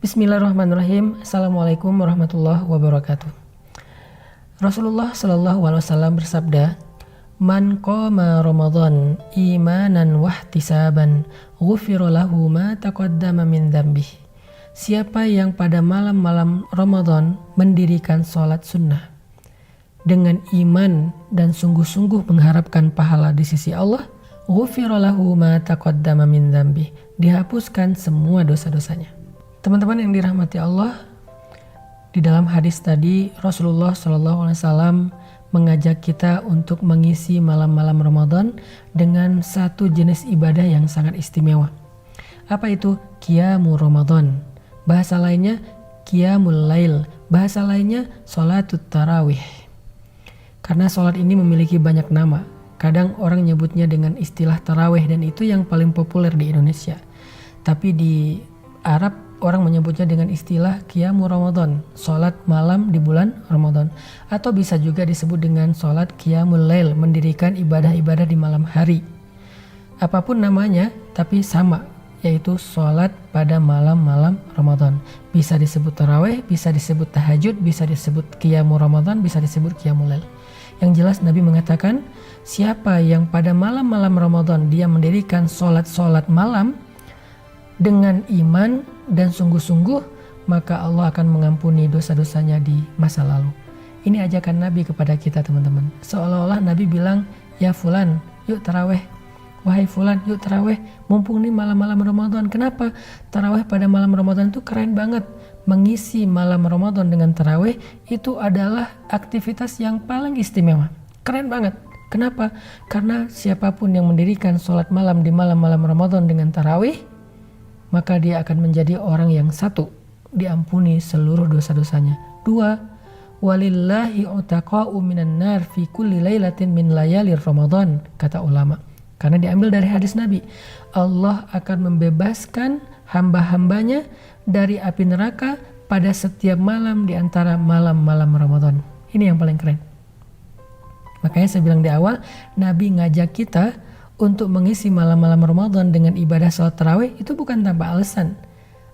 Bismillahirrahmanirrahim. Assalamualaikum warahmatullahi wabarakatuh. Rasulullah Shallallahu Alaihi Wasallam bersabda, "Man qama Ramadan imanan wahtisaban, ghufira lahu ma taqaddama min dzambihi." Siapa yang pada malam-malam Ramadan mendirikan sholat sunnah dengan iman dan sungguh-sungguh mengharapkan pahala di sisi Allah, ghufira lahu ma taqaddama min dzambihi, dihapuskan semua dosa-dosanya. Teman-teman yang dirahmati Allah, di dalam hadis tadi Rasulullah SAW mengajak kita untuk mengisi malam-malam Ramadan dengan satu jenis ibadah yang sangat istimewa. Apa itu? Qiyamul Ramadan. Bahasa lainnya Qiyamul Lail. Bahasa lainnya sholatut tarawih. Karena sholat ini memiliki banyak nama. Kadang orang nyebutnya dengan istilah tarawih dan itu yang paling populer di Indonesia. Tapi di Arab orang menyebutnya dengan istilah Qiyamul Ramadan, sholat malam di bulan Ramadan. Atau bisa juga disebut dengan sholat Qiyamul Lail, mendirikan ibadah-ibadah di malam hari. Apapun namanya, tapi sama, yaitu sholat pada malam-malam Ramadan. Bisa disebut tarawih, bisa disebut tahajud, bisa disebut Qiyamul Ramadan, bisa disebut Qiyamul Lail. Yang jelas Nabi mengatakan, siapa yang pada malam-malam Ramadan dia mendirikan sholat malam dengan iman dan sungguh-sungguh, maka Allah akan mengampuni dosa-dosanya di masa lalu. Ini ajakan Nabi kepada kita, teman-teman. Seolah-olah Nabi bilang, ya fulan, yuk taraweh. Wahai fulan, yuk taraweh. Mumpung ini malam-malam Ramadan. Kenapa? Taraweh pada malam Ramadan itu keren banget. Mengisi malam Ramadan dengan taraweh itu adalah aktivitas yang paling istimewa. Keren banget. Kenapa? Karena siapapun yang mendirikan sholat malam di malam-malam Ramadan dengan taraweh, maka dia akan menjadi orang yang satu, diampuni seluruh dosa-dosanya. Dua, walillahi utaqa'u minan nar fi kulli lailatin min layalir Ramadan, kata ulama. Karena diambil dari hadis Nabi, Allah akan membebaskan hamba-hambanya dari api neraka pada setiap malam di antara malam-malam Ramadan. Ini yang paling keren. Makanya saya bilang di awal, Nabi ngajak kita untuk mengisi malam-malam Ramadan dengan ibadah salat tarawih itu bukan tanpa alasan.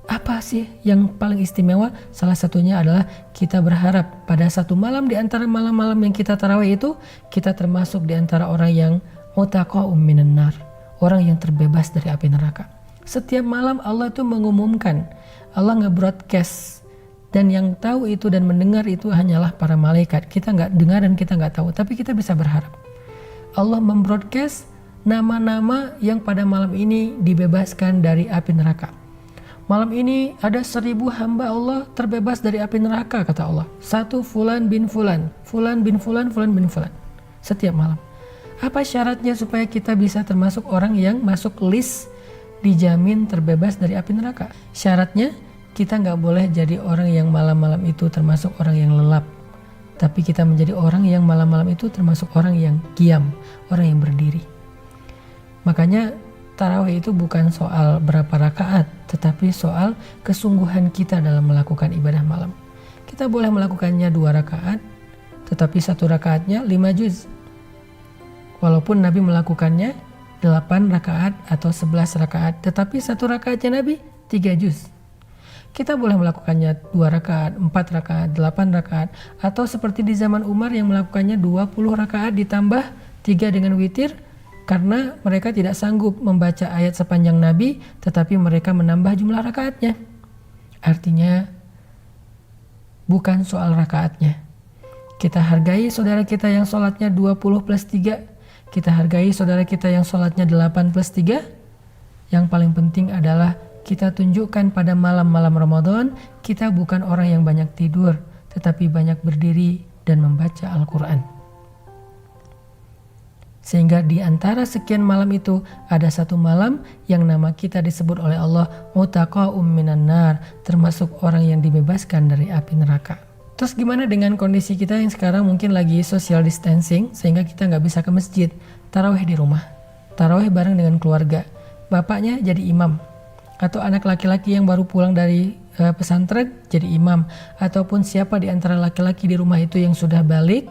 Apa sih yang paling istimewa? Salah satunya adalah kita berharap pada satu malam di antara malam-malam yang kita tarawih itu, kita termasuk di antara orang yang mutaqa'um minan nar, orang yang terbebas dari api neraka. Setiap malam Allah itu mengumumkan, Allah nge-broadcast, dan yang tahu itu dan mendengar itu hanyalah para malaikat. Kita nggak dengar dan kita nggak tahu, tapi kita bisa berharap. Allah membroadcast nama-nama yang pada malam ini dibebaskan dari api neraka. Malam ini ada 1000 hamba Allah terbebas dari api neraka, kata Allah. Satu fulan bin fulan, fulan bin fulan, fulan bin fulan. Setiap malam. Apa syaratnya supaya kita bisa termasuk orang yang masuk list dijamin terbebas dari api neraka? Syaratnya kita nggak boleh jadi orang yang malam-malam itu termasuk orang yang lelap. Tapi kita menjadi orang yang malam-malam itu termasuk orang yang qiyam, orang yang berdiri. Makanya tarawih itu bukan soal berapa rakaat, tetapi soal kesungguhan kita dalam melakukan ibadah malam. Kita boleh melakukannya 2 rakaat, tetapi 1 rakaatnya 5 juz. Walaupun Nabi melakukannya 8 rakaat atau 11 rakaat, tetapi 1 rakaatnya Nabi 3 juz. Kita boleh melakukannya 2 rakaat, 4 rakaat, 8 rakaat, atau seperti di zaman Umar yang melakukannya 20 rakaat ditambah 3 dengan witir, karena mereka tidak sanggup membaca ayat sepanjang Nabi, tetapi mereka menambah jumlah rakaatnya. Artinya bukan soal rakaatnya. Kita hargai saudara kita yang sholatnya 20 plus 3. Kita hargai saudara kita yang sholatnya 8 plus 3. Yang paling penting adalah kita tunjukkan pada malam-malam Ramadan, kita bukan orang yang banyak tidur, tetapi banyak berdiri dan membaca Al-Quran. Sehingga di antara sekian malam itu ada satu malam yang nama kita disebut oleh Allah mutaqa'um minan nar, termasuk orang yang dibebaskan dari api neraka. Terus gimana dengan kondisi kita yang sekarang mungkin lagi social distancing sehingga kita nggak bisa ke masjid? Tarawih di rumah, tarawih bareng dengan keluarga, bapaknya jadi imam, atau anak laki-laki yang baru pulang dari pesantren jadi imam, ataupun siapa di antara laki-laki di rumah itu yang sudah balik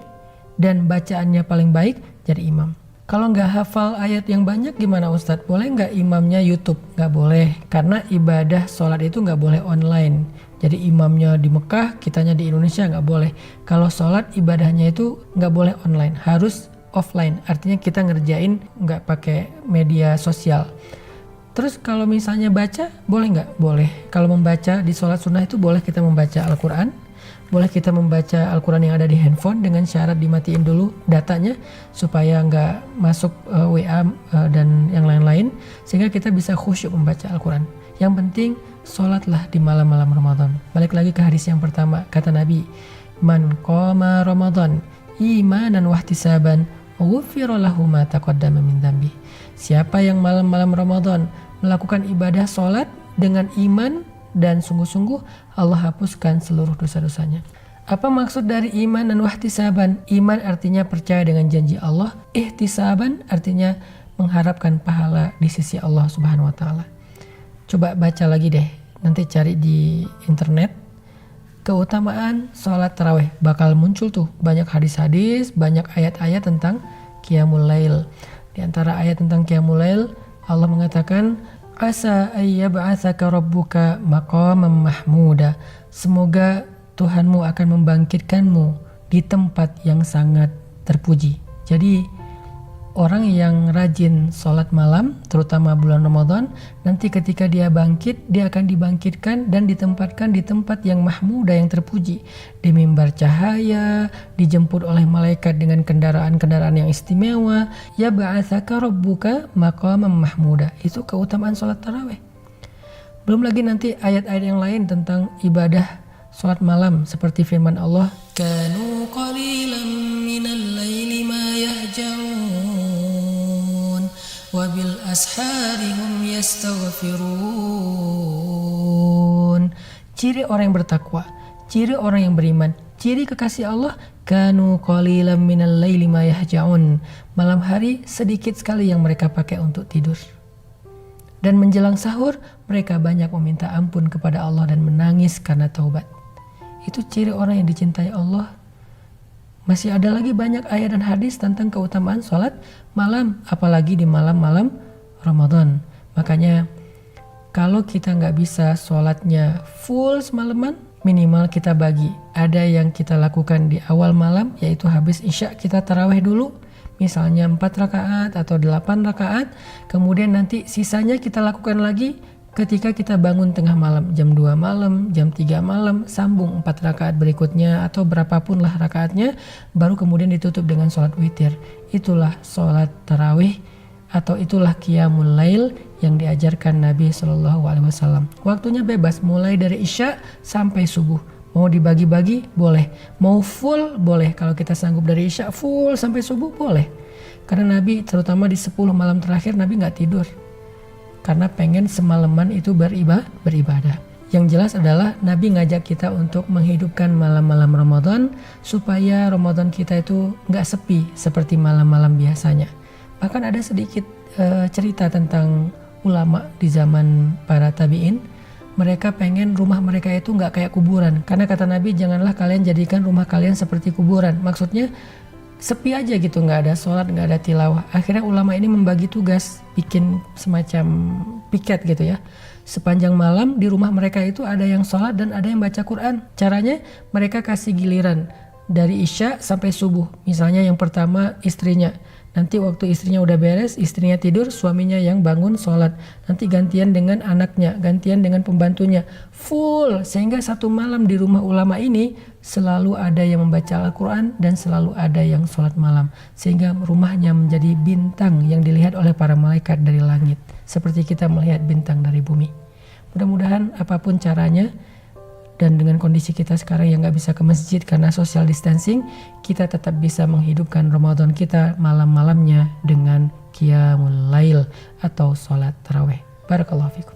dan bacaannya paling baik jadi imam. Kalau nggak hafal ayat yang banyak gimana Ustadz? Boleh nggak imamnya YouTube? Nggak boleh, karena ibadah sholat itu nggak boleh online. Jadi imamnya di Mekah, kitanya di Indonesia nggak boleh. Kalau sholat ibadahnya itu nggak boleh online, harus offline. Artinya kita ngerjain nggak pakai media sosial. Terus kalau misalnya baca, boleh nggak? Boleh. Kalau membaca di sholat sunnah itu boleh kita membaca Al-Quran. Boleh kita membaca Al-Quran yang ada di handphone dengan syarat dimatiin dulu datanya supaya nggak masuk WA dan yang lain-lain, sehingga kita bisa khusyuk membaca Al-Quran. Yang penting sholatlah di malam-malam Ramadan. Balik lagi ke hadis yang pertama, kata Nabi, man qama Ramadan imanan wahtisaban ghufira lahu ma taqaddama min dzambi. Siapa yang malam-malam Ramadan melakukan ibadah sholat dengan iman dan sungguh-sungguh, Allah hapuskan seluruh dosa-dosanya. Apa maksud dari iman dan wahtisaban? Iman artinya percaya dengan janji Allah. Ihtisaban artinya mengharapkan pahala di sisi Allah Subhanahu wa taala. Coba baca lagi deh, nanti cari di internet. Keutamaan sholat tarawih bakal muncul tuh, banyak hadis-hadis, banyak ayat-ayat tentang Qiyamul Lail. Di antara ayat tentang Qiyamul Lail, Allah mengatakan, asa ayyab'atsaka rabbuka maqaman mahmuda. Semoga Tuhanmu akan membangkitkanmu di tempat yang sangat terpuji. Jadi orang yang rajin sholat malam, terutama bulan Ramadan, nanti ketika dia bangkit, dia akan dibangkitkan dan ditempatkan di tempat yang mahmuda, yang terpuji, di mimbar cahaya, dijemput oleh malaikat dengan kendaraan-kendaraan yang istimewa. Ya ba'atsaka rabbuka maqaman mahmuda. Itu keutamaan sholat tarawih. Belum lagi nanti ayat-ayat yang lain tentang ibadah sholat malam, seperti firman Allah, kanu qalilan minal laili ma yahja'un wabil ashari hum yastaghfirun. Ciri orang yang bertakwa, ciri orang yang beriman, ciri kekasih Allah, kanu qalilan minal laili ma yahja'un. Malam hari sedikit sekali yang mereka pakai untuk tidur. Dan menjelang sahur mereka banyak meminta ampun kepada Allah dan menangis karena taubat. Itu ciri orang yang dicintai Allah. Masih ada lagi banyak ayat dan hadis tentang keutamaan sholat malam, apalagi di malam-malam Ramadan. Makanya kalau kita nggak bisa sholatnya full semalaman, minimal kita bagi. Ada yang kita lakukan di awal malam, yaitu habis isya kita tarawih dulu, misalnya 4 rakaat atau 8 rakaat. Kemudian nanti sisanya kita lakukan lagi ketika kita bangun tengah malam, jam 2 malam, jam 3 malam, sambung 4 rakaat berikutnya atau berapapun lah rakaatnya, baru kemudian ditutup dengan sholat witir. Itulah sholat tarawih atau itulah Qiyamul Lail yang diajarkan Nabi SAW. Waktunya bebas, mulai dari isya sampai subuh. Mau dibagi-bagi boleh, mau full boleh. Kalau kita sanggup dari isya full sampai subuh boleh. Karena Nabi terutama di 10 malam terakhir Nabi nggak tidur. Karena pengen semalaman itu beribadah. Yang jelas adalah Nabi ngajak kita untuk menghidupkan malam-malam Ramadan supaya Ramadan kita itu nggak sepi seperti malam-malam biasanya. Bahkan ada sedikit cerita tentang ulama di zaman para tabi'in. Mereka pengen rumah mereka itu nggak kayak kuburan. Karena kata Nabi, janganlah kalian jadikan rumah kalian seperti kuburan. Maksudnya sepi aja gitu, nggak ada sholat, nggak ada tilawah. Akhirnya ulama ini membagi tugas, bikin semacam piket gitu ya. Sepanjang malam di rumah mereka itu ada yang sholat dan ada yang baca Quran. Caranya mereka kasih giliran dari isya sampai subuh. Misalnya yang pertama istrinya. Nanti waktu istrinya udah beres, istrinya tidur, suaminya yang bangun sholat. Nanti gantian dengan anaknya, gantian dengan pembantunya. Full, sehingga satu malam di rumah ulama ini selalu ada yang membaca Al-Quran dan selalu ada yang sholat malam. Sehingga rumahnya menjadi bintang yang dilihat oleh para malaikat dari langit. Seperti kita melihat bintang dari bumi. Mudah-mudahan apapun caranya, dan dengan kondisi kita sekarang yang gak bisa ke masjid karena social distancing, kita tetap bisa menghidupkan Ramadan kita malam-malamnya dengan Qiyamul Lail atau sholat tarawih. Barakallahu fikum.